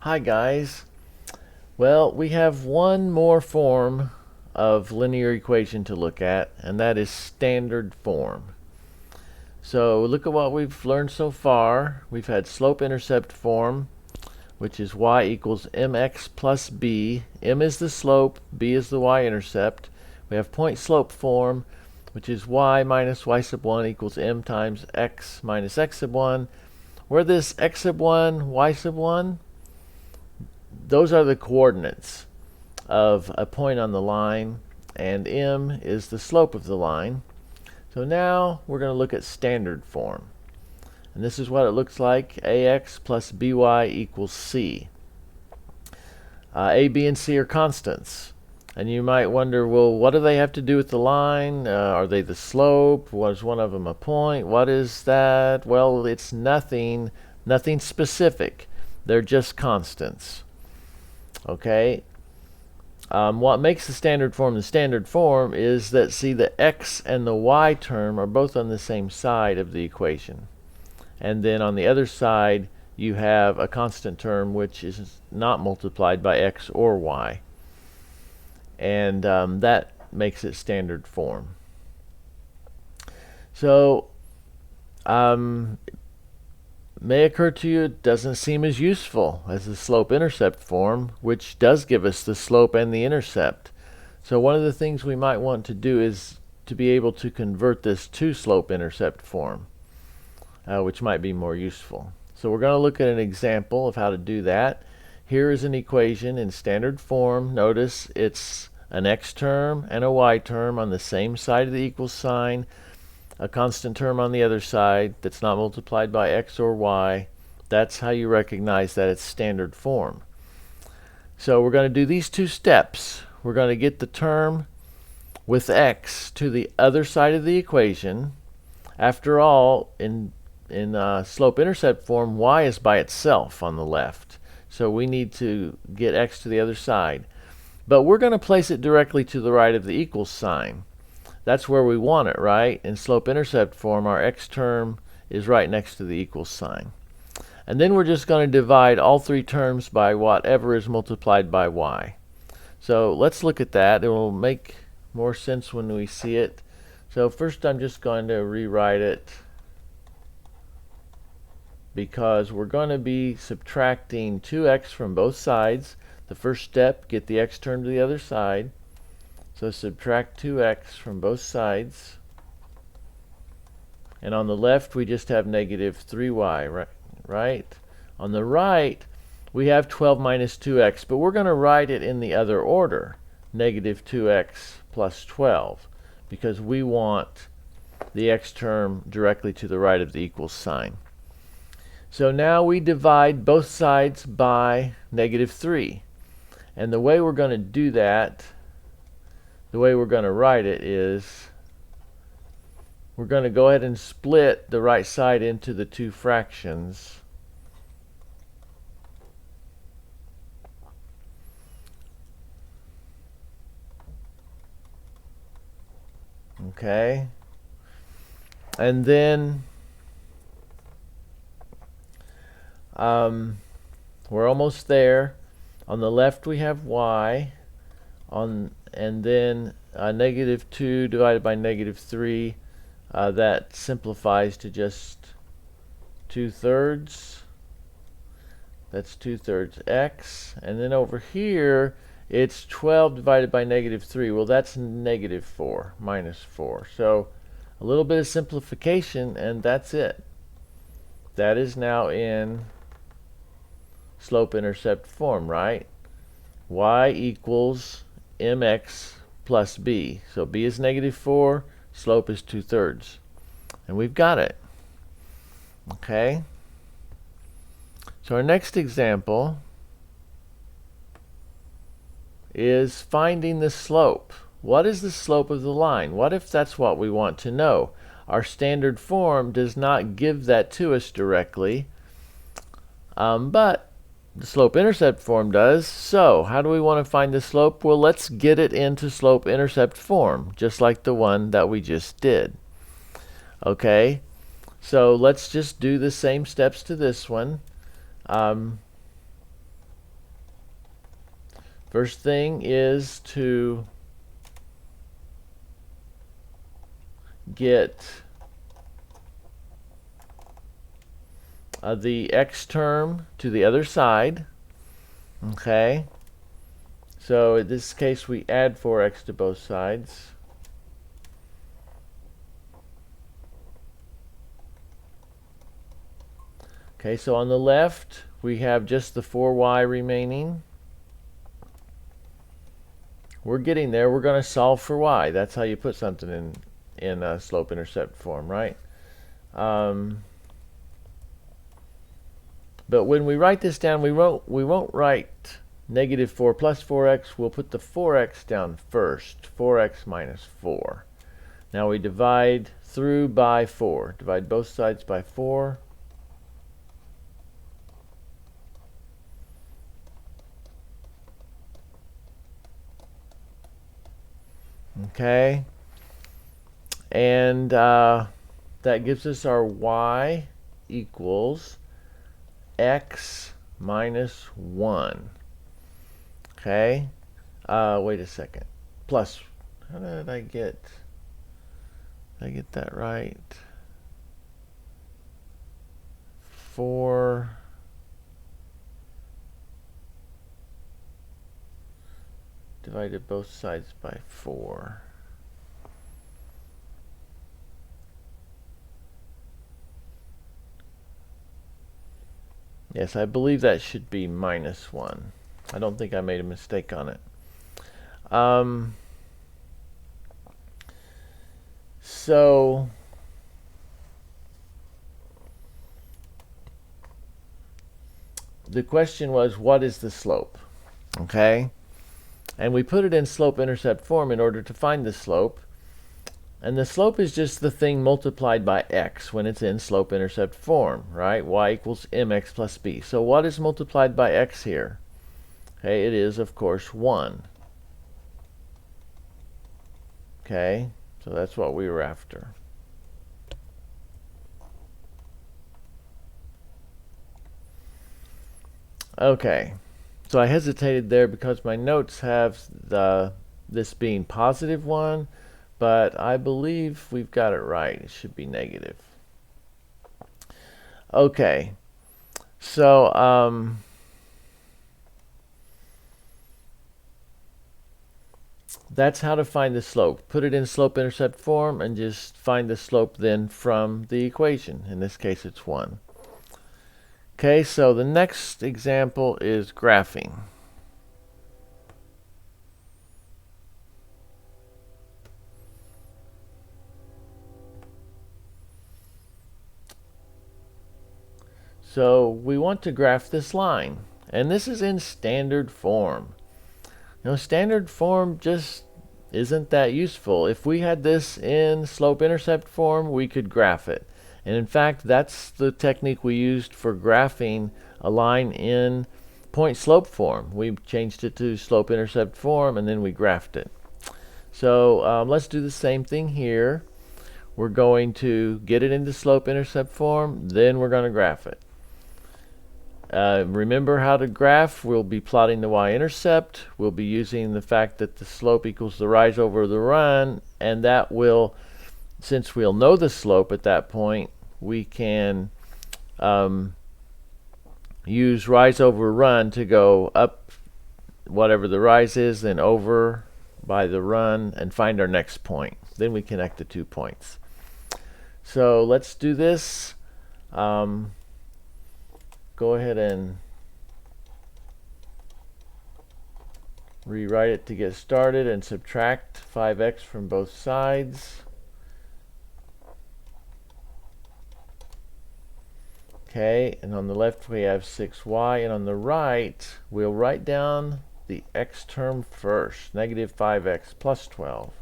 Hi guys. Well, we have one more form of linear equation to look at, and that is standard form. So look at what we've learned so far. We've had slope-intercept form, which is y equals mx plus b. M is the slope, b is the y-intercept. We have point-slope form, which is y minus y sub 1 equals m times x minus x sub 1, where this x sub 1, y sub 1, those are the coordinates of a point on the line, and m is the slope of the line. So now we're going to look at standard form. And this is what it looks like. Ax plus by equals c. A, b, and c are constants. And you might wonder, well, what do they have to do with the line? Are they the slope? Was one of them a point? What is that? Well, it's nothing specific. They're just constants. Okay? What makes the standard form is that, see, the x and the y term are both on the same side of the equation. And then on the other side, you have a constant term which is not multiplied by x or y. And that makes it standard form. So, may occur to you it doesn't seem as useful as the slope-intercept form, which does give us the slope and the intercept. So one of the things we might want to do is to be able to convert this to slope-intercept form, which might be more useful. So we're going to look at an example of how to do that. Here is an equation in standard form. Notice it's an x term and a y term on the same side of the equal sign, a constant term on the other side that's not multiplied by x or y. That's how you recognize that it's standard form. So we're going to do these two steps. We're going to get the term with x to the other side of the equation. After all, in slope-intercept form, y is by itself on the left. So we need to get x to the other side. But we're going to place it directly to the right of the equal sign. That's where we want it, right? In slope-intercept form, our x term is right next to the equal sign. And then we're just going to divide all three terms by whatever is multiplied by y. So let's look at that. It will make more sense when we see it. So first I'm just going to rewrite it, because we're going to be subtracting 2x from both sides. The first step, get the x term to the other side. So subtract 2x from both sides. And on the left, we just have negative 3y, right? On the right, we have 12 minus 2x, but we're going to write it in the other order, negative 2x plus 12, because we want the x term directly to the right of the equal sign. So now we divide both sides by negative 3. And the way we're going to do that, the way we're going to write it is, we're going to go ahead and split the right side into the two fractions. Okay. And then we're almost there. On the left we have y, and then negative 2 divided by negative 3, that simplifies to just 2/3. That's 2/3 x. And then over here, it's 12 divided by negative 3. Well, that's negative 4, minus 4. So a little bit of simplification, and that's it. That is now in slope-intercept form, right? Y equals mx plus b. So b is negative 4, slope is 2/3. And we've got it. Okay? So our next example is finding the slope. What is the slope of the line? What if that's what we want to know? Our standard form does not give that to us directly, but the slope-intercept form does. So how do we want to find the slope? Well, let's get it into slope-intercept form, just like the one that we just did. Okay, so let's just do the same steps to this one. First thing is to get the x term to the other side. Okay, so in this case we add 4x to both sides. Okay, so on the left we have just the 4y remaining. We're getting there. We're going to solve for y. That's how you put something in a slope-intercept form, right? But when we write this down, we won't write negative 4 plus 4x. We'll put the 4x down first. 4x minus 4. Now we divide through by 4. Divide both sides by 4. Okay. And that gives us our y equals x minus 1. Okay. Wait a second. Plus, how did I get that right? 4 divided both sides by 4. Yes, I believe that should be minus 1. I don't think I made a mistake on it. So the question was, what is the slope? Okay, and we put it in slope-intercept form in order to find the slope. And the slope is just the thing multiplied by x when it's in slope-intercept form, right? Y equals mx plus b. So what is multiplied by x here? Okay, it is, of course, 1. Okay, so that's what we were after. Okay, so I hesitated there because my notes have this being positive 1. But I believe we've got it right. It should be negative. Okay. So, that's how to find the slope. Put it in slope-intercept form and just find the slope then from the equation. In this case, it's 1. Okay, so the next example is graphing. So we want to graph this line, and this is in standard form. You know, standard form just isn't that useful. If we had this in slope-intercept form, we could graph it. And in fact, that's the technique we used for graphing a line in point-slope form. We changed it to slope-intercept form, and then we graphed it. So let's do the same thing here. We're going to get it into slope-intercept form, then we're going to graph it. Remember how to graph. We'll be plotting the y-intercept. We'll be using the fact that the slope equals the rise over the run, and that will, since we'll know the slope at that point, we can use rise over run to go up whatever the rise is, then over by the run, and find our next point. Then we connect the 2 points. So let's do this. Go ahead and rewrite it to get started and subtract 5x from both sides. Okay, and on the left we have 6y, and on the right we'll write down the x term first, negative 5x plus 12.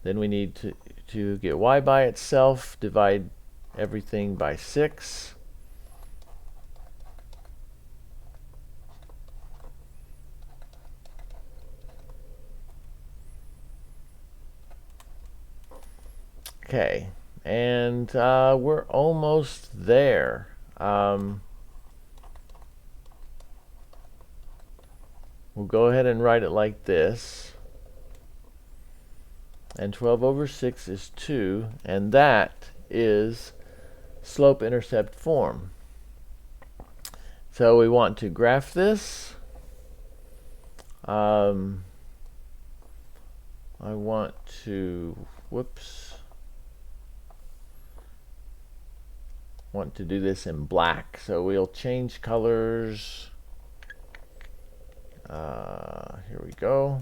Then we need to get y by itself, divide everything by 6. Okay, and we're almost there. We're we'll go ahead and write it like this. And 12 over 6 is 2, and that is slope-intercept form. So we want to graph this. I want to, want to do this in black. So we'll change colors. Here we go.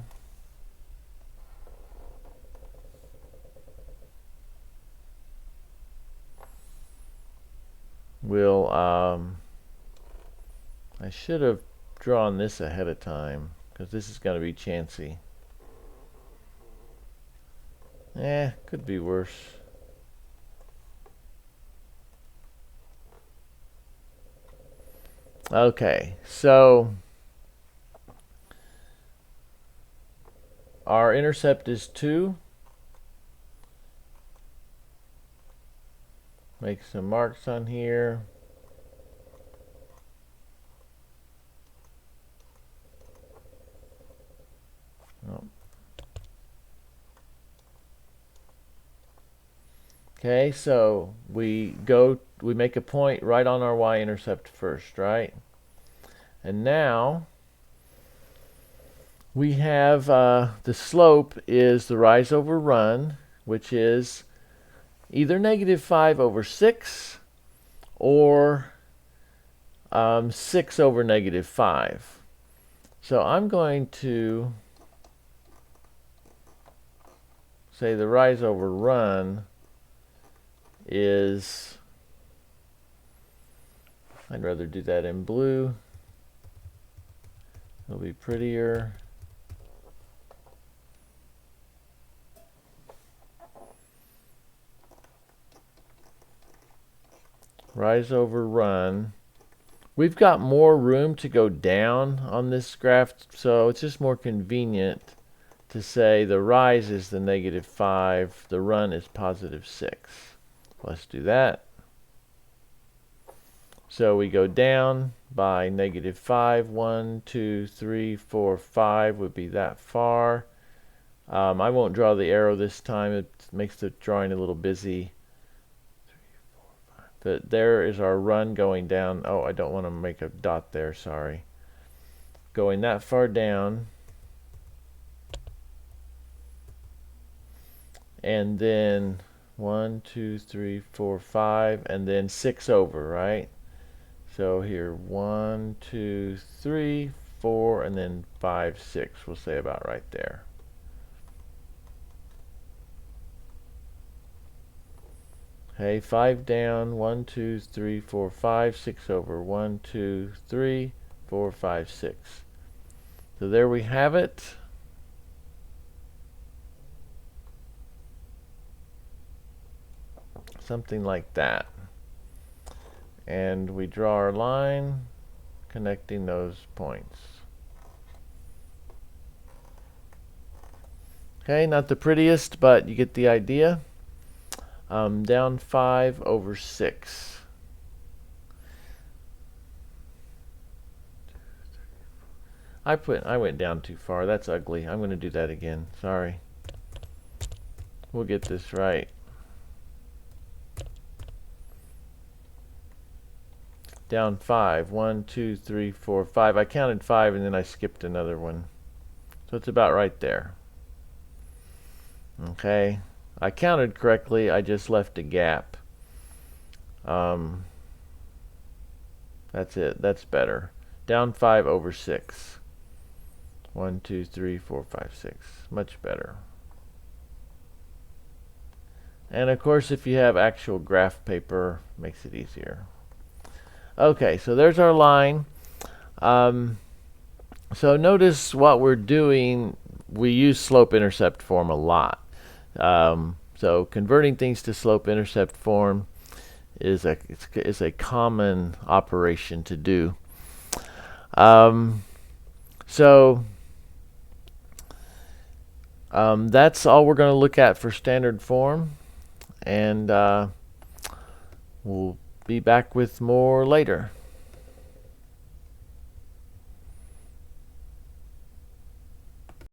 We'll, I should have drawn this ahead of time, because this is going to be chancy. Could be worse. Okay, so our intercept is 2. Make some marks on here. Oh. Okay, so we make a point right on our y-intercept first, right? And now we have the slope is the rise over run, which is either -5 over 6 or 6 over -5. So I'm going to say the rise over run is, I'd rather do that in blue. It'll be prettier. Rise over run. We've got more room to go down on this graph, so it's just more convenient to say the rise is the -5, the run is +6. Let's do that. So we go down by -5. 1, 2, 3, 4, 5 would be that far. I won't draw the arrow this time. It makes the drawing a little busy. 3, 4, 5. But there is our run going down. Oh, I don't want to make a dot there. Sorry. Going that far down. And then 1, 2, 3, 4, 5, and then 6 over, right? So here 1, 2, 3, 4, and then 5, 6. We'll say about right there. Okay, 5 down, 1, 2, 3, 4, 5, 6 over, 1, 2, 3, 4, 5, 6. So there we have it. Something like that. And we draw our line connecting those points. Okay, not the prettiest, but you get the idea. Down 5 over 6. I went down too far. That's ugly. I'm going to do that again. Sorry. We'll get this right. Down 5. 1, 2, 3, 4, 5. I counted 5 and then I skipped another one. So it's about right there. Okay. I counted correctly. I just left a gap. That's it. That's better. Down 5 over 6. 1, 2, 3, 4, 5, 6. Much better. And of course, if you have actual graph paper, it makes it easier. Okay, so there's our line. So notice what we're doing. We use slope-intercept form a lot. So converting things to slope-intercept form is a common operation to do. That's all we're going to look at for standard form, and we'll be back with more later.